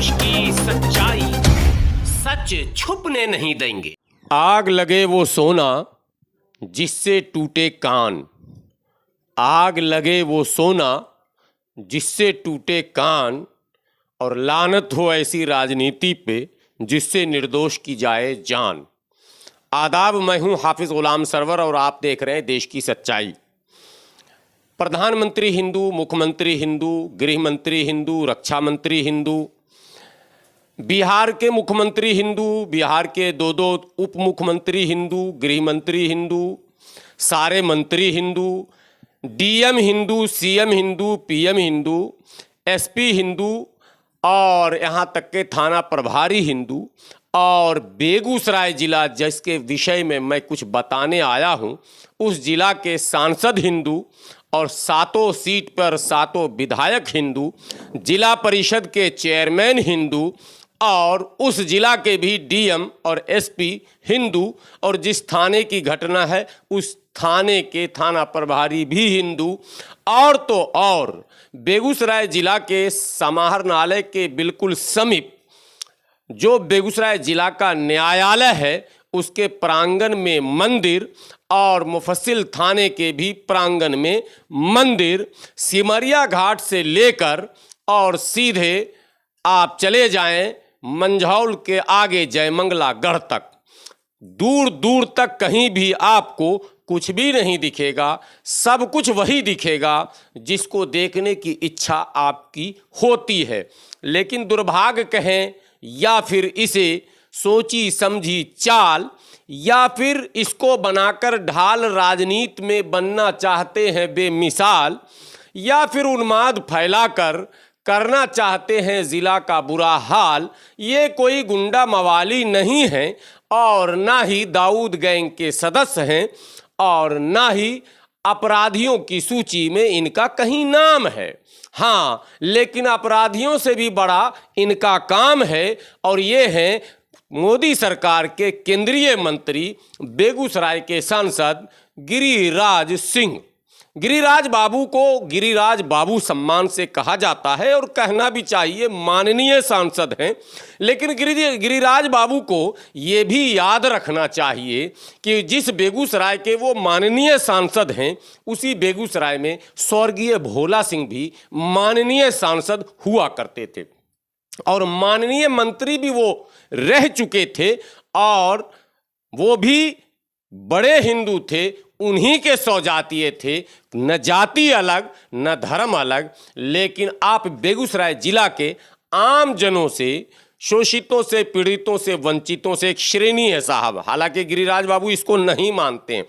देश की सच्चाई, सच छुपने नहीं देंगे। आग लगे वो सोना जिससे टूटे कान, आग लगे वो सोना जिससे टूटे कान, और लानत हो ऐसी राजनीति पे जिससे निर्दोष की जाए जान। आदाब, मैं हूं हाफिज गुलाम सरवर और आप देख रहे हैं देश की सच्चाई। प्रधानमंत्री हिंदू, मुख्यमंत्री हिंदू, गृह मंत्री हिंदू, रक्षा मंत्री हिंदू, बिहार के मुख्यमंत्री हिंदू, बिहार के दो उप मुख्यमंत्री हिंदू, गृह मंत्री हिंदू, सारे मंत्री Hindu, DM Hindu, CM Hindu, PM Hindu, SP Hindu और यहाँ तक के थाना प्रभारी हिंदू, और बेगूसराय जिला जिसके विषय में मैं कुछ बताने आया हूँ उस जिला के सांसद हिंदू और सातों सीट पर सातों विधायक हिंदू, जिला परिषद के चेयरमैन हिंदू और उस जिला के भी डीएम और एसपी हिंदू, और जिस थाने की घटना है उस थाने के थाना प्रभारी भी हिंदू। और तो और बेगूसराय जिला के समाहरणालय के बिल्कुल समीप जो बेगूसराय जिला का न्यायालय है उसके प्रांगण में मंदिर, और मुफस्सिल थाने के भी प्रांगण में मंदिर, सिमरिया घाट से लेकर और सीधे आप चले जाएं मंझौल के आगे जयमंगला गढ़ तक, दूर दूर तक कहीं भी आपको कुछ भी नहीं दिखेगा। सब कुछ वही दिखेगा जिसको देखने की इच्छा आपकी होती है। लेकिन दुर्भाग्य कहें या फिर इसे सोची समझी चाल, या फिर इसको बनाकर ढाल राजनीति में बनना चाहते हैं बेमिसाल, या फिर उन्माद फैलाकर करना चाहते हैं ज़िला का बुरा हाल। ये कोई गुंडा मवाली नहीं है और ना ही दाऊद गैंग के सदस्य हैं और ना ही अपराधियों की सूची में इनका कहीं नाम है। हाँ, लेकिन अपराधियों से भी बड़ा इनका काम है, और ये हैं मोदी सरकार के केंद्रीय मंत्री, बेगूसराय के सांसद गिरिराज सिंह। गिरिराज बाबू को गिरिराज बाबू सम्मान से कहा जाता है और कहना भी चाहिए, माननीय सांसद हैं। लेकिन गिरिराज बाबू को ये भी याद रखना चाहिए कि जिस बेगूसराय के वो माननीय सांसद हैं उसी बेगूसराय में स्वर्गीय भोला सिंह भी माननीय सांसद हुआ करते थे और माननीय मंत्री भी वो रह चुके थे, और वो भी बड़े हिंदू थे, उन्हीं के सौजातीय थे, न जाति अलग न धर्म अलग। लेकिन आप बेगूसराय जिला के आम जनों से, शोषितों से, पीड़ितों से, वंचितों से एक श्रेणी है साहब। हालांकि गिरिराज बाबू इसको नहीं मानते हैं,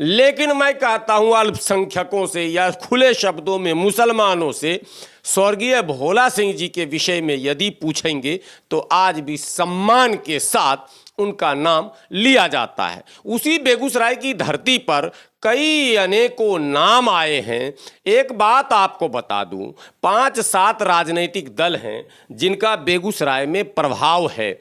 लेकिन मैं कहता हूं अल्पसंख्यकों से या खुले शब्दों में मुसलमानों से स्वर्गीय भोला सिंह जी के विषय में यदि पूछेंगे तो आज भी सम्मान के साथ उनका नाम लिया जाता है। उसी बेगूसराय की धरती पर कई अनेकों नाम आए हैं। एक बात आपको बता दूं, 5-7 राजनीतिक दल हैं जिनका बेगूसराय में प्रभाव है।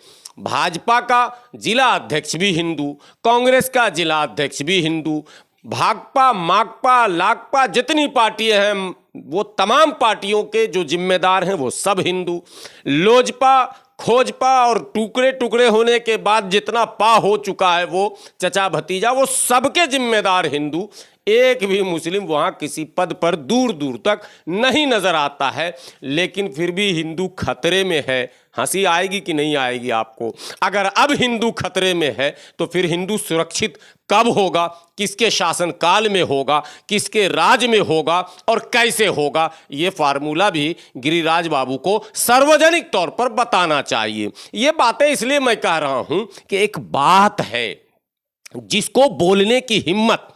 भाजपा का जिला अध्यक्ष भी हिंदू, कांग्रेस का जिला अध्यक्ष भी हिंदू, भाकपा, माकपा, लाकपा, जितनी पार्टियां हैं वो तमाम पार्टियों के जो जिम्मेदार हैं वो सब हिंदू। लोजपा, खोजपा और टुकड़े टुकड़े होने के बाद जितना पा हो चुका है वो चचा भतीजा, वो सबके जिम्मेदार हिंदू। एक भी मुस्लिम वहाँ किसी पद पर दूर दूर तक नहीं नजर आता है। लेकिन फिर भी हिंदू खतरे में है। हंसी आएगी कि नहीं आएगी आपको? अगर अब हिंदू खतरे में है तो फिर हिंदू सुरक्षित कब होगा, किसके शासनकाल में होगा, किसके राज में होगा और कैसे होगा? ये फार्मूला भी गिरिराज बाबू को सार्वजनिक तौर पर बताना चाहिए। ये बातें इसलिए मैं कह रहा हूं कि एक बात है जिसको बोलने की हिम्मत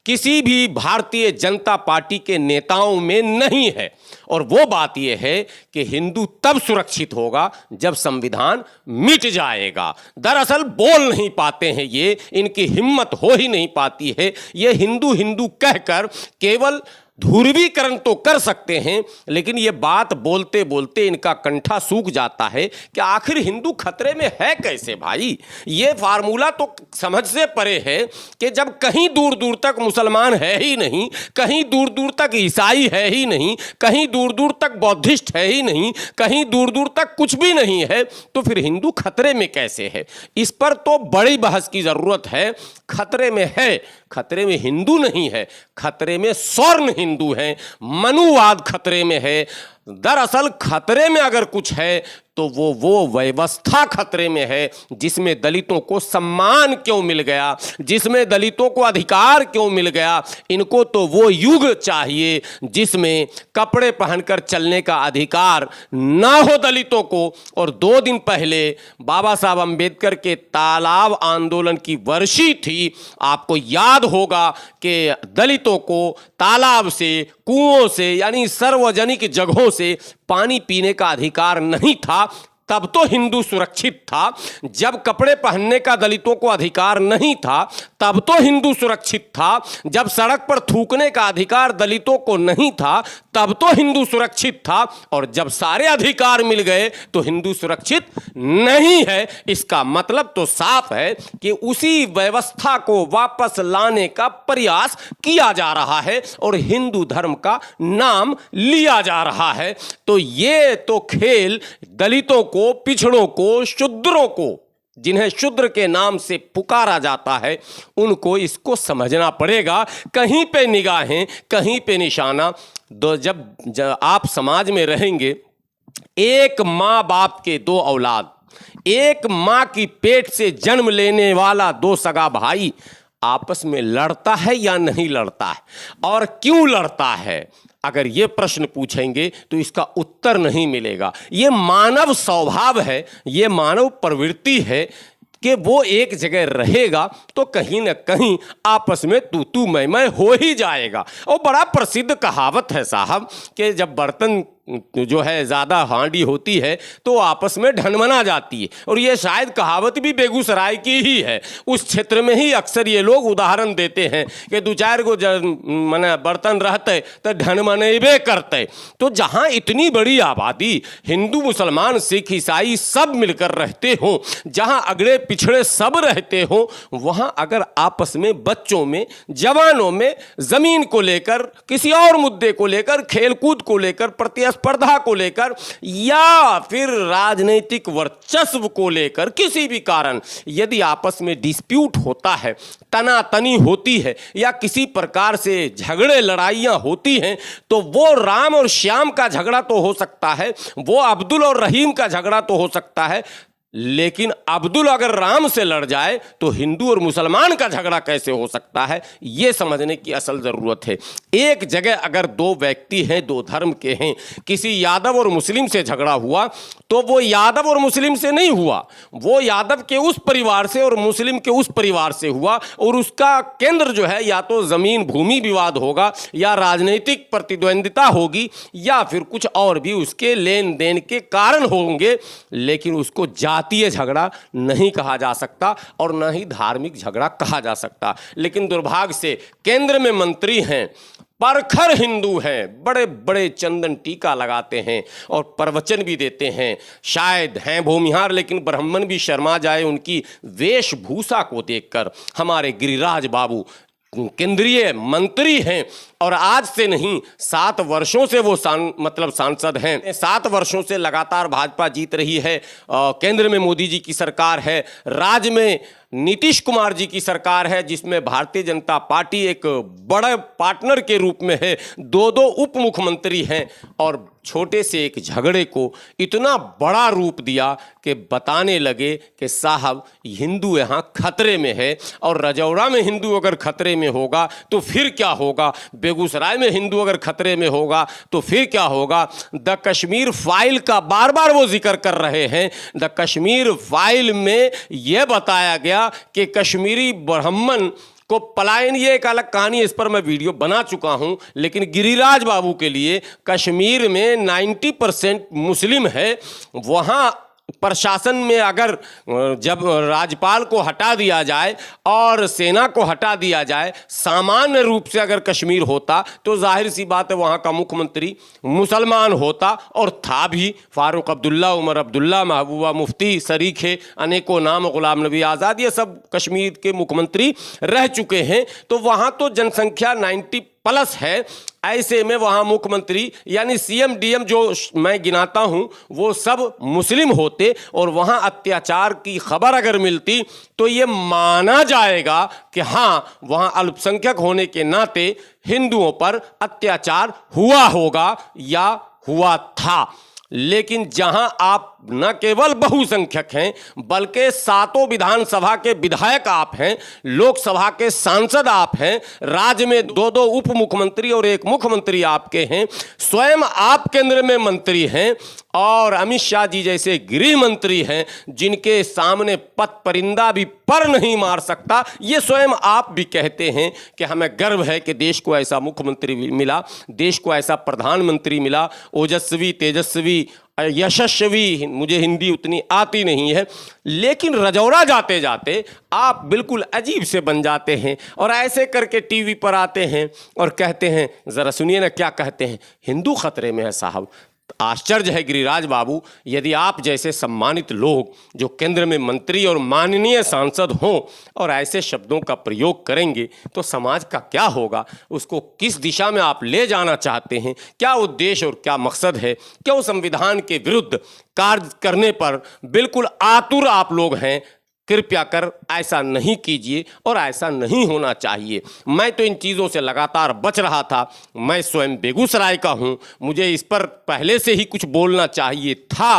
किसी भी भारतीय जनता पार्टी के नेताओं में नहीं है, और वो बात यह है कि हिंदू तब सुरक्षित होगा जब संविधान मिट जाएगा। दरअसल बोल नहीं पाते हैं ये, इनकी हिम्मत हो ही नहीं पाती है। ये हिंदू हिंदू कहकर केवल ध्रुवीकरण तो कर सकते हैं, लेकिन ये बात बोलते बोलते इनका कंठा सूख जाता है कि आखिर हिंदू खतरे में है कैसे भाई। ये फार्मूला तो समझ से परे है कि जब कहीं दूर दूर तक मुसलमान है ही नहीं, कहीं दूर दूर तक ईसाई है ही नहीं, कहीं दूर दूर तक बौद्धिस्ट है ही नहीं, कहीं दूर दूर तक कुछ भी नहीं है, तो फिर हिंदू खतरे में कैसे है। इस पर तो बड़ी बहस की जरूरत है। खतरे में है, खतरे में हिंदू नहीं है, खतरे में स्वर्ण हिंदू हैं, मनुवाद खतरे में है। दरअसल खतरे में अगर कुछ है तो वो व्यवस्था खतरे में है जिसमें दलितों को सम्मान क्यों मिल गया, जिसमें दलितों को अधिकार क्यों मिल गया। इनको तो वो युग चाहिए जिसमें कपड़े पहनकर चलने का अधिकार ना हो दलितों को। और 2 दिन पहले बाबा साहब अंबेडकर के तालाब आंदोलन की वर्षी थी। आपको याद होगा कि दलितों को तालाब से, कुओं से, यानी सार्वजनिक जगहों से पानी पीने का अधिकार नहीं था। तब तो हिंदू सुरक्षित था। जब कपड़े पहनने का दलितों को अधिकार नहीं था तब तो हिंदू सुरक्षित था। जब सड़क पर थूकने का अधिकार दलितों को नहीं था तब तो हिंदू सुरक्षित था। और जब सारे अधिकार मिल गए तो हिंदू सुरक्षित नहीं है। इसका मतलब तो साफ है कि उसी व्यवस्था को वापस लाने का प्रयास किया जा रहा है और हिंदू धर्म का नाम लिया जा रहा है। तो ये तो खेल दलितों को, पिछड़ों को, शूद्रों को, जिन्हें शूद्र के नाम से पुकारा जाता है, उनको इसको समझना पड़ेगा। कहीं पे निगाहें, कहीं पे निशाना। जब आप समाज में रहेंगे, एक माँ बाप के 2 औलाद, एक माँ की पेट से जन्म लेने वाला 2 सगा भाई आपस में लड़ता है या नहीं लड़ता है, और क्यों लड़ता है, अगर ये प्रश्न पूछेंगे तो इसका उत्तर नहीं मिलेगा। ये मानव स्वभाव है, ये मानव प्रवृत्ति है कि वो एक जगह रहेगा तो कहीं ना कहीं आपस में तू मैं हो ही जाएगा। और बड़ा प्रसिद्ध कहावत है साहब कि जब बर्तन जो है ज़्यादा हांडी होती है तो आपस में ढनमना जाती है। और ये शायद कहावत भी बेगूसराय की ही है। उस क्षेत्र में ही अक्सर ये लोग उदाहरण देते हैं कि 2-4 गो मने बर्तन रहते तो ढनमनेबे करते। तो जहाँ इतनी बड़ी आबादी, हिंदू, मुसलमान, सिख, ईसाई सब मिलकर रहते हों, जहाँ अगड़े पिछड़े सब रहते हों, वहाँ अगर आपस में, बच्चों में, जवानों में ज़मीन को लेकर, किसी और मुद्दे को लेकर, खेलकूद को लेकर, प्रतिस्पर्धा को लेकर, या फिर राजनीतिक वर्चस्व को लेकर किसी भी कारण यदि आपस में डिस्प्यूट होता है, तनातनी होती है, या किसी प्रकार से झगड़े लड़ाइयाँ होती हैं, तो वो राम और श्याम का झगड़ा तो हो सकता है, वो अब्दुल और रहीम का झगड़ा तो हो सकता है, लेकिन अब्दुल अगर राम से लड़ जाए तो हिंदू और मुसलमान का झगड़ा कैसे हो सकता है, ये समझने की असल ज़रूरत है। एक जगह अगर 2 व्यक्ति हैं, 2 धर्म के हैं, किसी यादव और मुस्लिम से झगड़ा हुआ तो वो यादव और मुस्लिम से नहीं हुआ, वो यादव के उस परिवार से और मुस्लिम के उस परिवार से हुआ। और उसका केंद्र जो है या तो ज़मीन भूमि विवाद होगा, या राजनीतिक प्रतिद्वंदिता होगी, या फिर कुछ और भी उसके लेन देन के कारण होंगे। लेकिन उसको जातीय झगड़ा नहीं कहा जा सकता और न ही धार्मिक झगड़ा कहा जा सकता। लेकिन दुर्भाग्य से केंद्र में मंत्री हैं, परखर हिंदू हैं, बड़े बड़े चंदन टीका लगाते हैं और प्रवचन भी देते हैं, शायद हैं भूमिहार, लेकिन ब्राह्मण भी शर्मा जाए उनकी वेशभूषा को देखकर। हमारे गिरिराज बाबू केंद्रीय मंत्री हैं और आज से नहीं 7 वर्षों से वो सांसद हैं। 7 वर्षों से लगातार भाजपा जीत रही है। केंद्र में मोदी जी की सरकार है, राज्य में नीतीश कुमार जी की सरकार है, जिसमें भारतीय जनता पार्टी एक बड़े पार्टनर के रूप में है। 2 उप मुख्यमंत्री हैं और छोटे से एक झगड़े को इतना बड़ा रूप दिया कि बताने लगे कि साहब हिंदू यहाँ खतरे में है। और रजौड़ा में हिंदू अगर खतरे में होगा तो फिर क्या होगा, बेगूसराय में हिंदू अगर खतरे में होगा तो फिर क्या होगा। द कश्मीर फाइल का बार बार वो जिक्र कर रहे हैं। द कश्मीर फाइल में यह बताया गया कि कश्मीरी ब्राह्मण को पलायन, ये एक अलग कहानी, इस पर मैं वीडियो बना चुका हूं। लेकिन गिरिराज बाबू के लिए कश्मीर में 90% मुस्लिम है, वहां प्रशासन में अगर जब राज्यपाल को हटा दिया जाए और सेना को हटा दिया जाए, सामान्य रूप से अगर कश्मीर होता तो जाहिर सी बात है वहाँ का मुख्यमंत्री मुसलमान होता, और था भी। फारूक अब्दुल्ला, उमर अब्दुल्ला, महबूबा मुफ्ती, शरीखे, अनेकों नाम, गुलाम नबी आज़ाद, ये सब कश्मीर के मुख्यमंत्री रह चुके हैं। तो वहाँ तो जनसंख्या 90+ है। ऐसे में वहाँ मुख्यमंत्री यानी सीएम डीएम जो मैं गिनाता हूँ वो सब मुस्लिम होते, और वहाँ अत्याचार की खबर अगर मिलती तो ये माना जाएगा कि हाँ, वहाँ अल्पसंख्यक होने के नाते हिंदुओं पर अत्याचार हुआ होगा या हुआ था। लेकिन जहां आप न केवल बहुसंख्यक हैं बल्कि 7 विधानसभा के विधायक आप हैं, लोकसभा के सांसद आप हैं, राज्य में 2 उप मुख्यमंत्री और 1 मुख्यमंत्री आपके हैं, स्वयं आप केंद्र में मंत्री हैं, और अमित शाह जी जैसे गृह मंत्री हैं जिनके सामने पथ परिंदा भी पर नहीं मार सकता। ये स्वयं आप भी कहते हैं कि हमें गर्व है कि देश को ऐसा मुख्यमंत्री मिला, देश को ऐसा प्रधानमंत्री मिला, ओजस्वी, तेजस्वी, यशस्वी। मुझे हिंदी उतनी आती नहीं है, लेकिन रजौरा जाते जाते आप बिल्कुल अजीब से बन जाते हैं और ऐसे करके टीवी पर आते हैं और कहते हैं, ज़रा सुनिए ना क्या कहते हैं, हिंदू खतरे में है साहब। आश्चर्य है गिरिराज बाबू, यदि आप जैसे सम्मानित लोग जो केंद्र में मंत्री और माननीय सांसद हों और ऐसे शब्दों का प्रयोग करेंगे तो समाज का क्या होगा? उसको किस दिशा में आप ले जाना चाहते हैं? क्या उद्देश्य और क्या मकसद है? क्यों संविधान के विरुद्ध कार्य करने पर बिल्कुल आतुर आप लोग हैं? कृपया कर ऐसा नहीं कीजिए और ऐसा नहीं होना चाहिए। मैं तो इन चीज़ों से लगातार बच रहा था। मैं स्वयं बेगूसराय का हूँ, मुझे इस पर पहले से ही कुछ बोलना चाहिए था,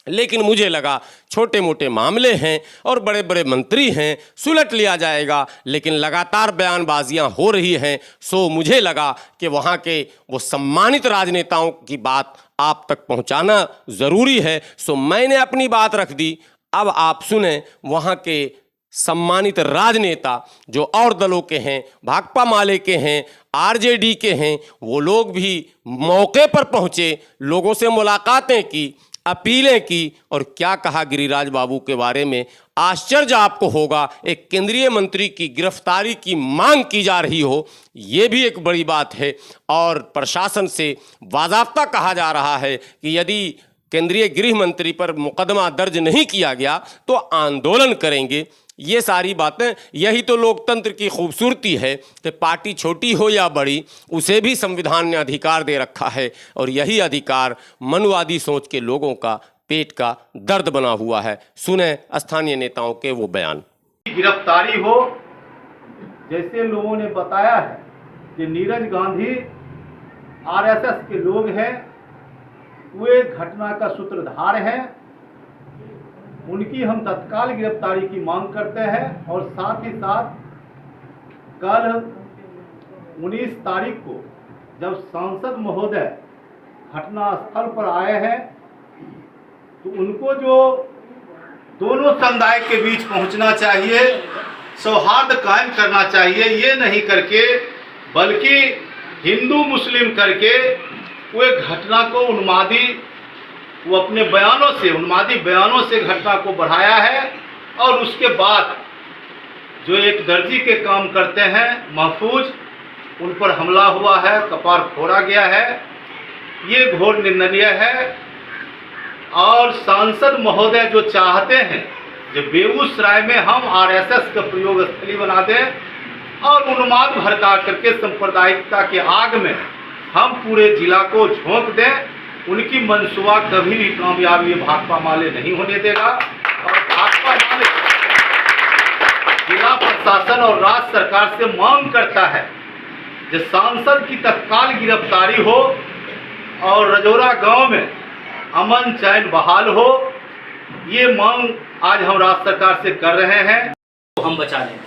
लेकिन मुझे लगा छोटे मोटे मामले हैं और बड़े बड़े मंत्री हैं, सुलट लिया जाएगा। लेकिन लगातार बयानबाजियां हो रही हैं, सो मुझे लगा कि वहाँ के वो सम्मानित राजनेताओं की बात आप तक पहुँचाना ज़रूरी है। सो मैंने अपनी बात रख दी। अब आप सुने वहाँ के सम्मानित राजनेता जो और दलों के हैं, भाकपा माले के हैं, आरजेडी के हैं, वो लोग भी मौके पर पहुँचे, लोगों से मुलाकातें की, अपीलें की, और क्या कहा गिरिराज बाबू के बारे में। आश्चर्य आपको होगा, एक केंद्रीय मंत्री की गिरफ्तारी की मांग की जा रही हो, ये भी एक बड़ी बात है। और प्रशासन से बाज़ाब्ता कहा जा रहा है कि यदि केंद्रीय गृह मंत्री पर मुकदमा दर्ज नहीं किया गया तो आंदोलन करेंगे। ये सारी बातें, यही तो लोकतंत्र की खूबसूरती है कि पार्टी छोटी हो या बड़ी, उसे भी संविधान ने अधिकार दे रखा है, और यही अधिकार मनुवादी सोच के लोगों का पेट का दर्द बना हुआ है। सुने स्थानीय नेताओं के वो बयान। गिरफ्तारी हो, जैसे लोगों ने बताया है कि नीरज गांधी आरएसएस के लोग हैं, वे घटना का सूत्रधार हैं, उनकी हम तत्काल गिरफ्तारी की मांग करते हैं। और साथ ही साथ कल 19 तारीख को जब सांसद महोदय घटना स्थल पर आए हैं तो उनको जो दोनों समुदाय के बीच पहुंचना चाहिए, सौहार्द कायम करना चाहिए, ये नहीं करके बल्कि हिंदू मुस्लिम करके वो घटना को वो अपने उन्मादी बयानों से घटना को बढ़ाया है। और उसके बाद जो एक दर्जी के काम करते हैं महफूज, उन पर हमला हुआ है, कपार फोड़ा गया है, ये घोर निंदनीय है। और सांसद महोदय जो चाहते हैं कि बेगूसराय में हम आरएसएस का प्रयोग स्थली बना दें और उन्माद भड़का करके सांप्रदायिकता के आग में हम पूरे जिला को झोंक दें, उनकी मंसूबा कभी भी कामयाब ये भाकपा माले नहीं होने देगा। और भाकपा माले जिला प्रशासन और राज्य सरकार से मांग करता है कि सांसद की तत्काल गिरफ्तारी हो और रजौरा गांव में अमन चैन बहाल हो। ये मांग आज हम राज्य सरकार से कर रहे हैं। हम बचा लें,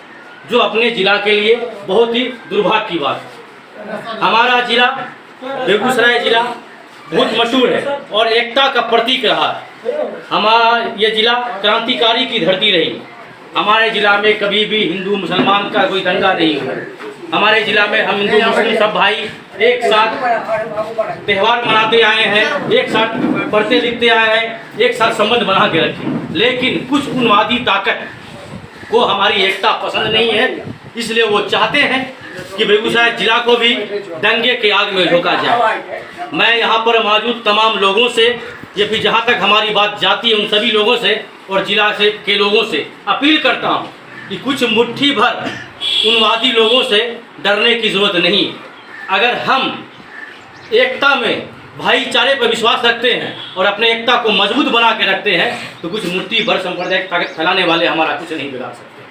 जो अपने जिला के लिए बहुत ही दुर्भाग्य की बात है। हमारा जिला बेगूसराय जिला बहुत मशहूर है और एकता का प्रतीक रहा है। हमारा ये जिला क्रांतिकारी की धरती रही। हमारे जिला में कभी भी हिंदू मुसलमान का कोई दंगा नहीं हुआ। हमारे जिला में हम हिंदू मुस्लिम सब भाई एक साथ त्यौहार मनाते आए हैं, एक साथ पढ़ते लिखते आए हैं, एक साथ संबंध बना के रखे। लेकिन कुछ उन्मादी ताकत को हमारी एकता पसंद नहीं है, इसलिए वो चाहते हैं कि बेगूसराय जिला को भी दंगे के आग में झोंका जाए। मैं यहाँ पर मौजूद तमाम लोगों से या फिर जहाँ तक हमारी बात जाती है उन सभी लोगों से और जिला से के लोगों से अपील करता हूँ कि कुछ मुट्ठी भर उन्मादी लोगों से डरने की ज़रूरत नहीं। अगर हम एकता में भाईचारे पर विश्वास रखते हैं और अपने एकता को मजबूत बना के रखते हैं तो कुछ मुट्ठी भर सांप्रदायिक ताकत फैलाने वाले हमारा कुछ नहीं बिगाड़ सकते।